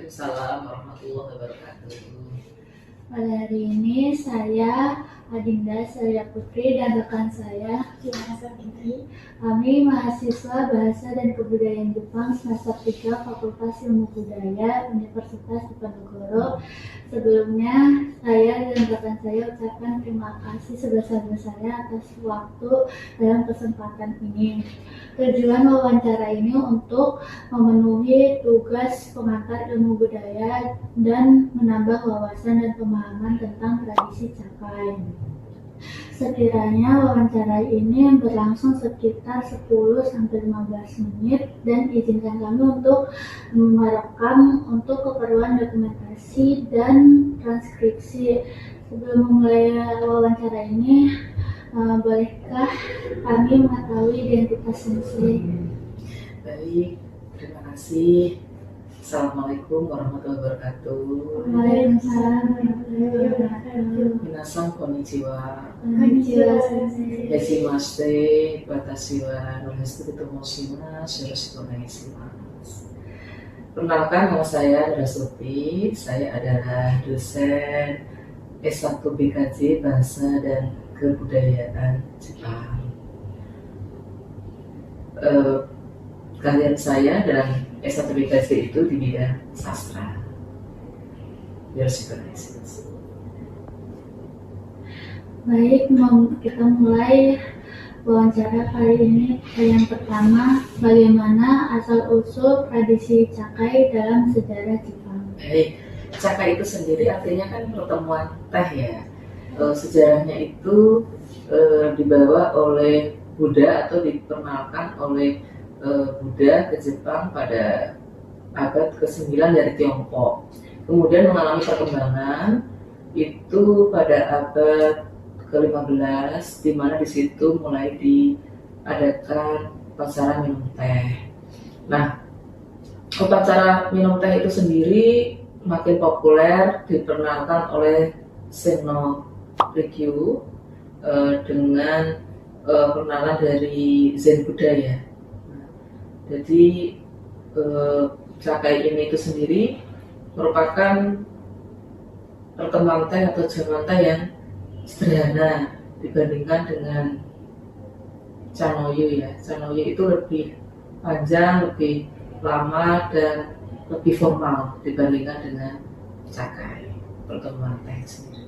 Waalaikumsalam warahmatullahi wabarakatuh. Pada hari ini saya Adinda Surya Putri dan rekan saya Cimasa Putri. kami mahasiswa Bahasa dan Kebudayaan Jepang semester 3 Fakultas Ilmu Budaya Universitas Diponegoro. Sebelumnya saya dan rekan saya ucapkan terima kasih sebesar-besarnya atas waktu dalam kesempatan ini. Tujuan wawancara ini untuk memenuhi tugas pengantar ilmu budaya dan menambah wawasan dan pemahaman tentang tradisi Cakai. Sekiranya wawancara ini berlangsung sekitar 10-15 menit dan izinkan kami untuk merekam untuk keperluan dokumentasi dan transkripsi. Sebelum memulai wawancara ini, bolehkah kami mengetahui identitas sensei? Baik, terima kasih. Assalamualaikum warahmatullahi wabarakatuh. Waalaikumsalam warahmatullahi wabarakatuh. Minasan konnichiwa. Konnichiwa sensei. Hejimashite, watashi wa Rohastu Tomoshimasu. Yoroshiku onegaishimasu. Perkenalkan, nama saya Indra Suti. Saya adalah dosen S1 BKJ Bahasa dan Kebudayaan Jepang. Kalian saya dalam S1 BKJ itu di bidang sastra. Yoroshiku onegaishimasu. Baik, kita mulai wawancara kali ini. Yang pertama, bagaimana asal-usul tradisi Cakai dalam sejarah Jepang? Baik, Cakai itu sendiri artinya kan pertemuan teh ya. Sejarahnya itu dibawa oleh Buddha atau diperkenalkan oleh Buddha ke Jepang pada abad ke-9 dari Tiongkok. Kemudian mengalami perkembangan itu pada abad ke-15, di mana di situ mulai diadakan upacara minum teh. Nah, upacara minum teh itu sendiri makin populer diperkenalkan oleh Senno Rikyu dengan perkenalan dari Zen Buddha ya. Jadi Cakai ini itu sendiri merupakan perkembangan teh atau jaman teh yang sederhana dibandingkan dengan Chanoyu ya. Chanoyu itu lebih panjang, lebih lama dan lebih formal dibandingkan dengan Cakai, perkembangan teh sendiri.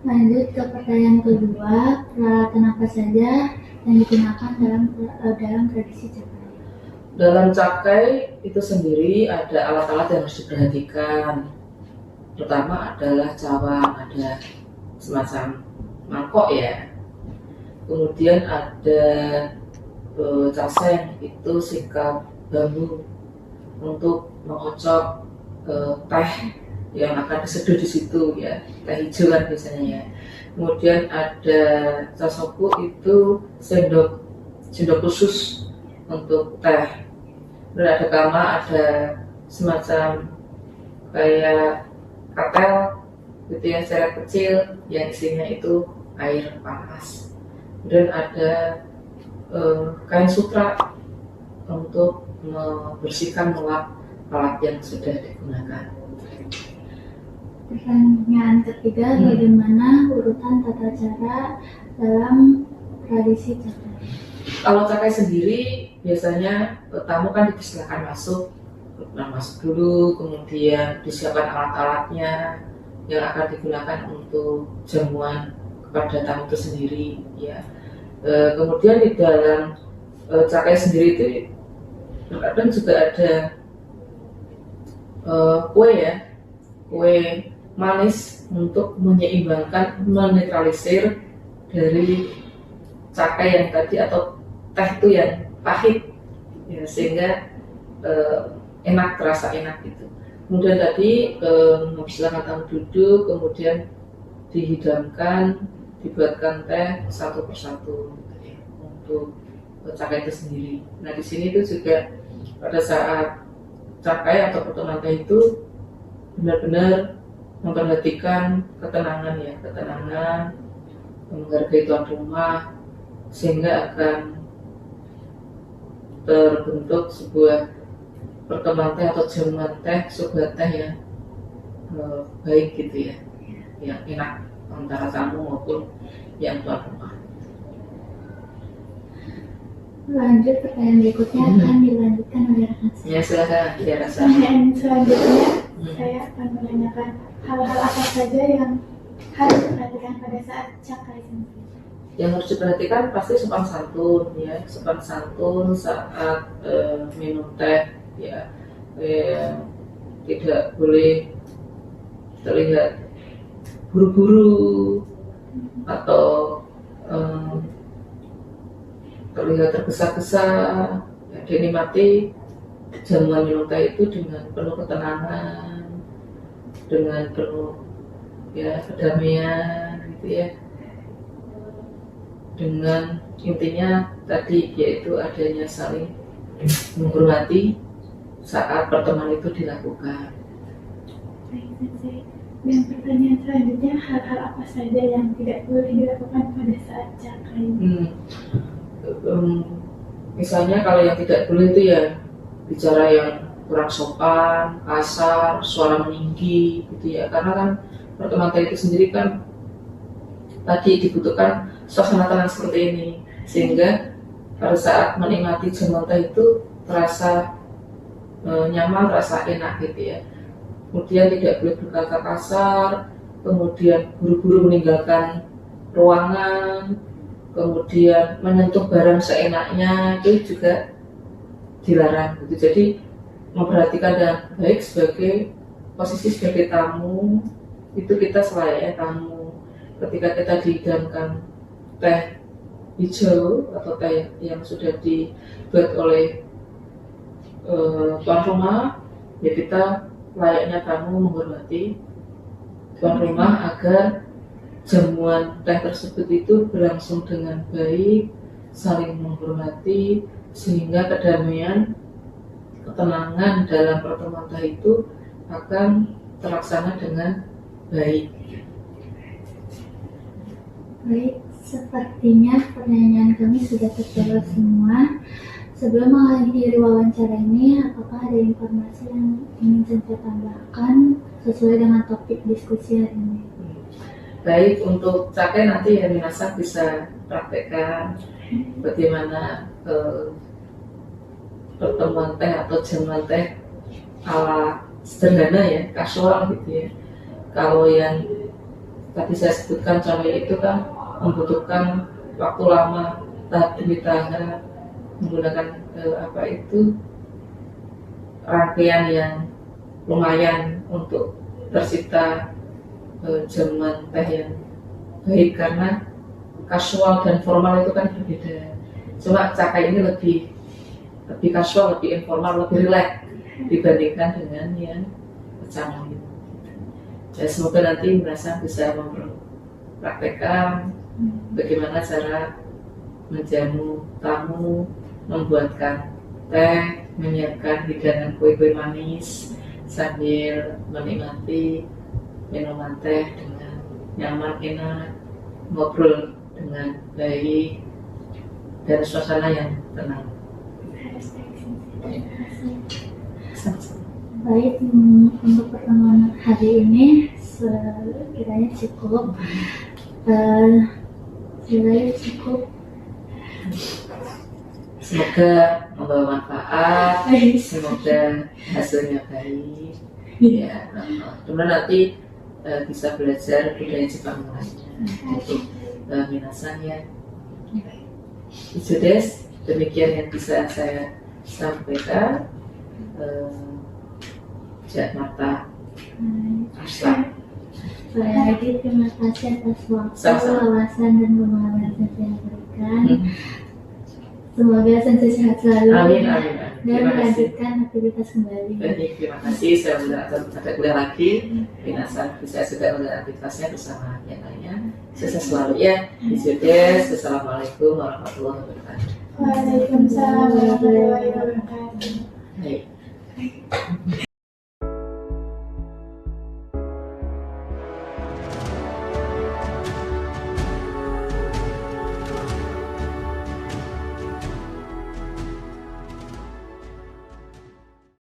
Lanjut ke pertanyaan kedua, peralatan apa saja yang digunakan dalam tradisi Cakai? Dalam Cakai itu sendiri ada alat-alat yang harus diperhatikan. Pertama adalah cawang, ada semacam mangkok ya. Kemudian ada caseng, itu sikap bambu untuk mengocok teh yang akan diseduh di situ ya, teh hijau kan biasanya ya. Kemudian ada casoku, itu sendok khusus untuk teh. Kemudian ada kama, ada semacam kayak katel gitu ya, seret kecil yang isinya itu air panas. Kemudian ada kain sutra untuk membersihkan melap alat yang sudah digunakan. Pertanyaan ketiga, bagaimana urutan tata cara dalam tradisi Cakai? Kalau Cakai sendiri biasanya tamu kan dipersilakan masuk dulu, kemudian disiapkan alat-alatnya yang akan digunakan untuk jamuan kepada tamu itu sendiri ya. Kemudian di dalam Cakai sendiri itu terkadang juga ada kue manis untuk menyeimbangkan, menetralisir dari Cakai yang tadi atau teh itu yang pahit ya, sehingga enak, terasa enak gitu. Kemudian tadi silakan tamu duduk, kemudian dihidangkan, dibuatkan teh satu persatu gitu ya, untuk Cakai itu sendiri. Nah di sini itu juga pada saat Cakai atau pertemuan teh itu benar-benar memperhatikan ketenangan ya, menghargai tuan rumah, sehingga akan terbentuk sebuah pertemuan teh atau jamuan teh, sebuah teh yang baik gitu ya, yang enak antara tamu maupun yang tuan rumah. Lanjut, pertanyaan berikutnya akan dilanjutkan oleh rekan saya. Ya silakan, ya rasa. Pertanyaan selanjutnya, saya akan menanyakan hal-hal apa saja yang harus diperhatikan pada saat cakai sensei. Yang harus diperhatikan pasti sopan santun ya, sopan santun saat minum teh ya, tidak boleh terlihat buru-buru atau terlihat tergesa-gesa ya, dinikmati jamuan minum teh itu dengan penuh ketenangan, dengan penuh ya kedamaian gitu ya, dengan intinya tadi yaitu adanya saling menghormati saat pertemuan itu dilakukan. Baik, sensei. Dan pertanyaan selanjutnya, hal-hal apa saja yang tidak boleh dilakukan pada saat cakai? Misalnya kalau yang tidak boleh itu ya bicara yang kurang sopan, kasar, suara meninggi gitu ya, karena kan pertemuan teh itu sendiri kan tadi dibutuhkan suasana tenang seperti ini, sehingga pada saat menikmati jamuan teh itu terasa nyaman, terasa enak gitu ya. Kemudian tidak boleh berkata kasar, kemudian buru-buru meninggalkan ruangan, kemudian menyentuh barang seenaknya itu juga dilarang gitu. Jadi memperhatikan dengan baik sebagai posisi sebagai tamu, itu kita selayaknya tamu. Ketika kita dihidangkan teh hijau atau teh yang sudah dibuat oleh tuan rumah, ya kita layaknya tamu menghormati tuan rumah agar jamuan teh tersebut itu berlangsung dengan baik, saling menghormati, sehingga kedamaian, ketenangan dalam pertemuan teh itu akan terlaksana dengan baik. Baik, sepertinya pertanyaan kami sudah terjawab semua. Sebelum mengakhiri wawancara ini, apakah ada informasi yang ingin saya tambahkan sesuai dengan topik diskusi hari ini? Baik, untuk cakai nanti ya minasan bisa praktekkan bagaimana pertemuan teh atau jamuan teh ala sederhana ya, kasual gitu ya. Kalau yang tadi saya sebutkan contoh itu kan membutuhkan waktu lama, tahap demi tahap, menggunakan rangkaian yang lumayan untuk tercipta jamuan teh yang baik, karena kasual dan formal itu kan berbeda. Cuma cakai ini lebih kasual, lebih informal, lebih rileks dibandingkan dengan yang canggih. Ya, semoga nanti merasa bisa mempraktekkan bagaimana cara menjamu tamu, membuatkan teh, menyiapkan hidangan kue-kue manis sambil menikmati minuman teh dengan nyaman, enak, ngobrol dengan baik dan suasana yang tenang. Baik, untuk pertemuan hari ini sekiranya cukup. Semoga membawa manfaat, semoga hasilnya baik. Ya, kemudian nanti bisa belajar budaya Jepang lainnya untuk minasan ya. Itu demikian yang bisa saya sampaikan. Jakarta Aslam. Sekali lagi terima kasih atas waktu, Sama-sama. wawasan dan pemahaman yang saya berikan. Semoga sensei sehat selalu Amin. dan Terima kasih. melanjutkan aktivitas kembali. Baik, terima kasih. Saya ada kuliah lagi. Minasan bisa segera melakukan aktivitasnya bersama yang lainnya. Sukses selalu ya. Bismillah. Assalamualaikum warahmatullahi wabarakatuh. Waalaikumsalam warahmatullahi wabarakatuh. Baik.